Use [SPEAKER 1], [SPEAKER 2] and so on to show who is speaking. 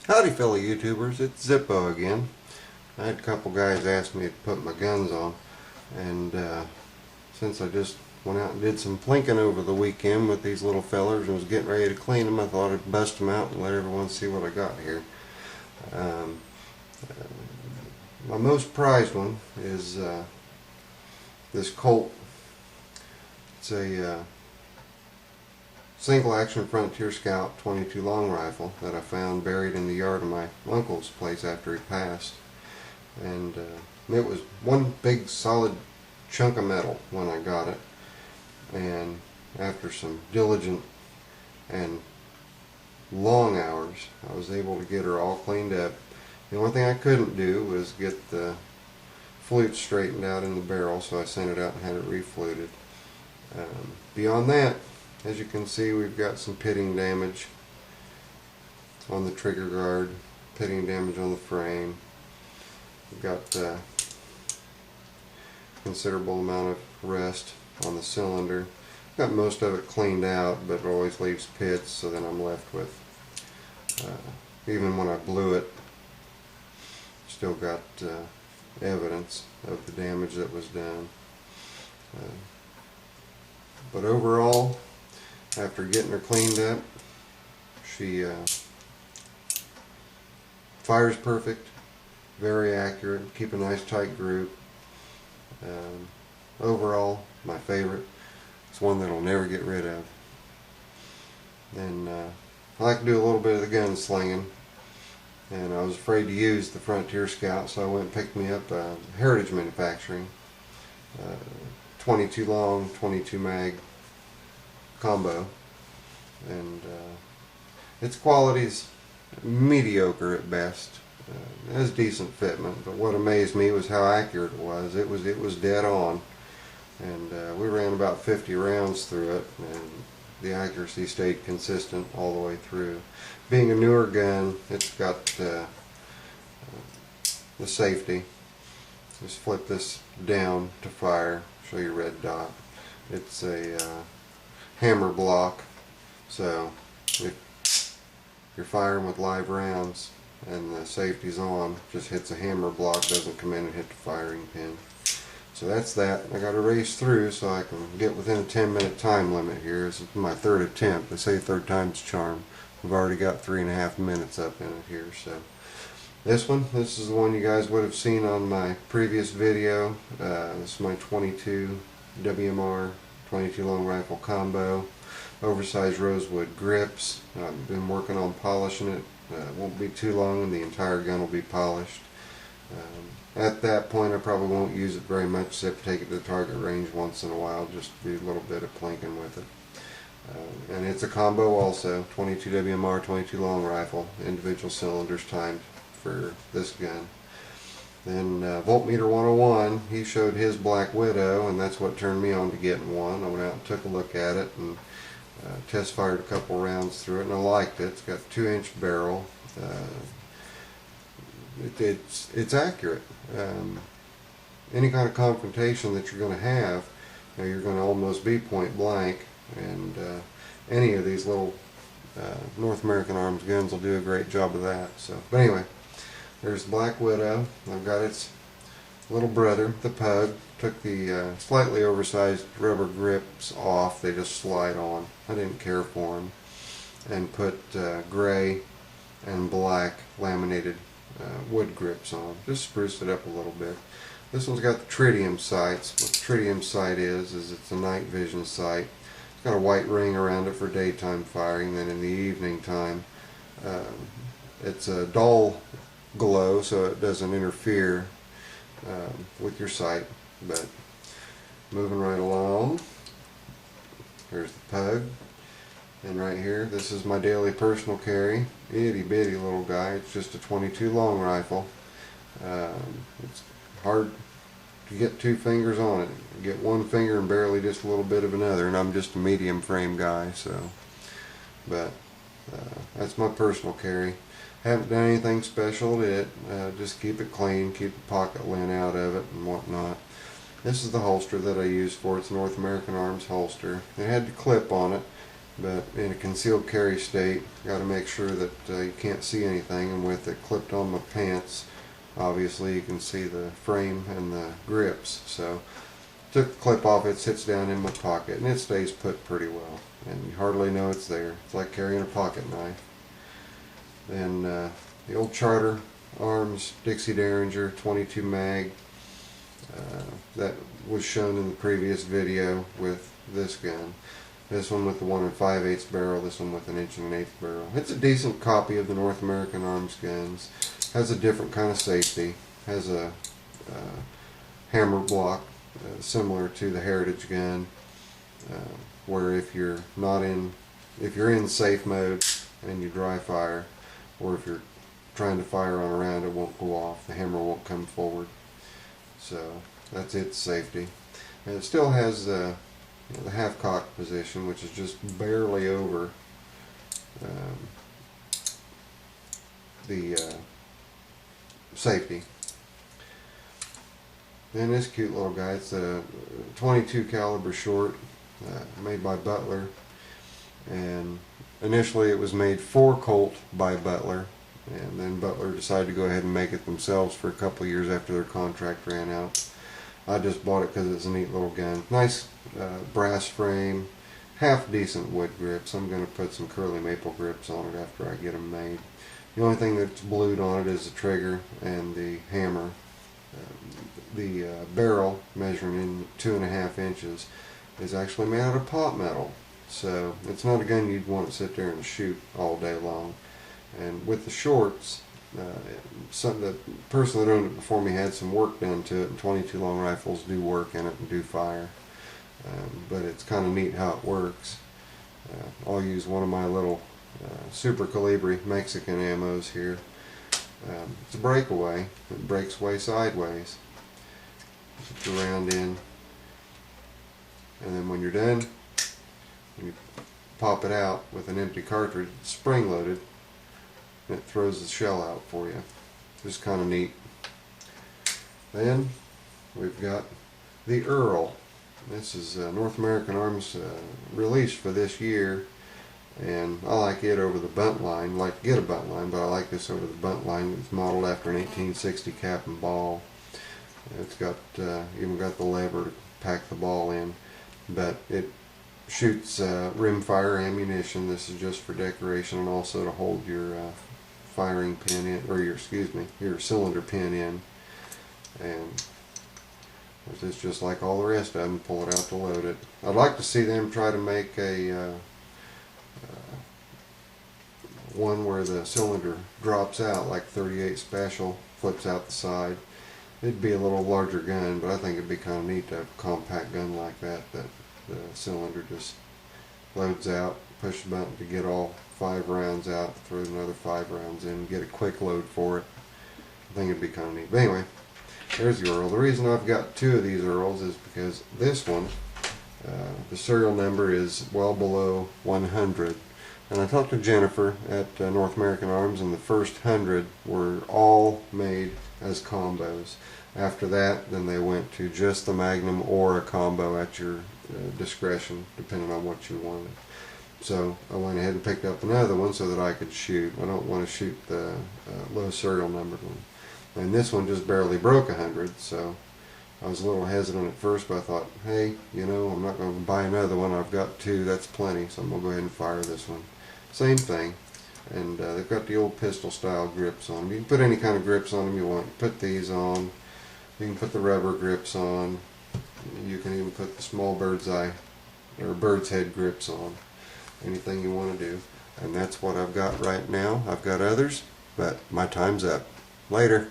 [SPEAKER 1] Howdy fellow YouTubers, it's Zippo again. I had a couple guys ask me to put my guns on, and since I just went out and did some plinking over the weekend with these little fellers and was getting ready to clean them, I thought I'd bust them out and let everyone see what I got here. My most prized one is this Colt. It's a single action Frontier Scout 22 long rifle that I found buried in the yard of my uncle's place after he passed, and it was one big solid chunk of metal when I got it, and after some diligent and long hours I was able to get her all cleaned up. The only thing I couldn't do was get the flute straightened out in the barrel, so I sent it out and had it refluted. Beyond that, as you can see, we've got some pitting damage on the trigger guard, pitting damage on the frame. We've got considerable amount of rust on the cylinder. Got most of it cleaned out, but it always leaves pits, so then I'm left with, even when I blew it, still got evidence of the damage that was done. But overall, after getting her cleaned up, she fires perfect, very accurate, keep a nice tight group. Overall, my favorite. It's one that I'll never get rid of. And I like to do a little bit of the gun slinging, and I was afraid to use the Frontier Scout, so I went and picked me up Heritage Manufacturing 22 long, 22 mag combo, and its quality's mediocre at best. It has decent fitment, but what amazed me was how accurate it was. It was dead on, and we ran about 50 rounds through it, and the accuracy stayed consistent all the way through. Being a newer gun, it's got the safety. Just flip this down to fire, show you red dot. It's a hammer block, so if you're firing with live rounds and the safety's on, just hits a hammer block, doesn't come in and hit the firing pin. So that's that. I got to race through so I can get within a 10-minute time limit here. This is my third attempt. They say third time's charm. We've already got 3.5 minutes up in it here. So this is the one you guys would have seen on my previous video. This is my 22 WMR 22 long rifle combo, oversized rosewood grips. I've been working on polishing it. It won't be too long and the entire gun will be polished. At that point I probably won't use it very much except take it to target range once in a while, just do a little bit of plinking with it. And it's a combo also, 22 WMR 22 long rifle, individual cylinders timed for this gun. Then Voltmeter 101, he showed his Black Widow, and that's what turned me on to getting one. I went out and took a look at it and test fired a couple rounds through it, and I liked it. It's got a 2-inch barrel. It's accurate. Any kind of confrontation that you're going to have, you're going to almost be point blank, and any of these little North American Arms guns will do a great job of that. So, but anyway, there's Black Widow. I've got its little brother, the Pug. Took the slightly oversized rubber grips off. They just slide on. I didn't care for them. And put gray and black laminated wood grips on. Just spruced it up a little bit. This one's got the tritium sights. What the tritium sight is it's a night vision sight. It's got a white ring around it for daytime firing. Then in the evening time, it's a dull glow, so it doesn't interfere with your sight. But moving right along, here's the Pug, and right here, this is my daily personal carry. Itty bitty little guy. It's just a 22 long rifle. It's hard to get 2 fingers on it. You get 1 finger and barely just a little bit of another, and I'm just a medium frame guy, so. But that's my personal carry. Haven't done anything special to it. Just keep it clean, keep the pocket lint out of it and whatnot. This is the holster that I use for it. It's a North American Arms holster. It had the clip on it, but in a concealed carry state, got to make sure that you can't see anything. And with it clipped on my pants, obviously you can see the frame and the grips. So took the clip off, it sits down in my pocket, and it stays put pretty well, and you hardly know it's there. It's like carrying a pocket knife. Then the old Charter Arms Dixie Derringer 22 mag, that was shown in the previous video with this gun. This one with the 1 5/8 barrel, this one with an 1 1/8 barrel. It's a decent copy of the North American Arms guns. Has a different kind of safety. Has a hammer block similar to the Heritage gun, where if you're in safe mode and you dry fire, or if you're trying to fire on a round, it won't go off. The hammer won't come forward. So that's its safety. And it still has the half-cock position, which is just barely over the safety. Then this cute little guy, it's a 22 caliber short, made by Butler, and initially it was made for Colt by Butler, and then Butler decided to go ahead and make it themselves for a couple of years after their contract ran out. I just bought it because it's a neat little gun. Nice brass frame, half decent wood grips. I'm going to put some curly maple grips on it after I get them made. The only thing that's blued on it is the trigger and the hammer. The barrel, measuring in 2.5 inches, is actually made out of pot metal. So it's not a gun you'd want to sit there and shoot all day long. And with the shorts, the person that owned it before me had some work done to it, and 22 long rifles do work in it and do fire. But it's kind of neat how it works. I'll use one of my little Super Calibri Mexican ammos here. It's a breakaway. It breaks away sideways. Put the round in, and then when you're done, you pop it out with an empty cartridge. It's spring loaded, and it throws the shell out for you. Just kind of neat. Then we've got the Earl. This is North American Arms release for this year, and I like it over the bunt line. I like to get a bunt line, but I like this over the bunt line. It's modeled after an 1860 cap and ball. It's got even got the lever to pack the ball in, but it shoots rimfire ammunition. This is just for decoration, and also to hold your firing pin in, or your cylinder pin in. And it's just like all the rest of them. Pull it out to load it. I'd like to see them try to make a one where the cylinder drops out, like 38 Special, flips out the side. It'd be a little larger gun, but I think it'd be kind of neat to have a compact gun like that, that the cylinder just loads out, push the button to get all 5 rounds out, throw another 5 rounds in, get a quick load for it. I think it'd be kind of neat. But anyway, there's the Earl. The reason I've got 2 of these Earls is because this one, the serial number is well below 100. And I talked to Jennifer at North American Arms, and the first 100 were all made as combos. After that, then they went to just the Magnum or a combo at your discretion, depending on what you wanted. So I went ahead and picked up another one so that I could shoot. I don't want to shoot the low serial numbered one. And this one just barely broke 100, so I was a little hesitant at first, but I thought, hey, you know, I'm not going to buy another one. I've got 2, that's plenty, so I'm going to go ahead and fire this one. Same thing. And they've got the old pistol style grips on them. You can put any kind of grips on them you want. Put these on. You can put the rubber grips on. You can even put the small bird's head grips on. Anything you want to do. And that's what I've got right now. I've got others, but my time's up. Later.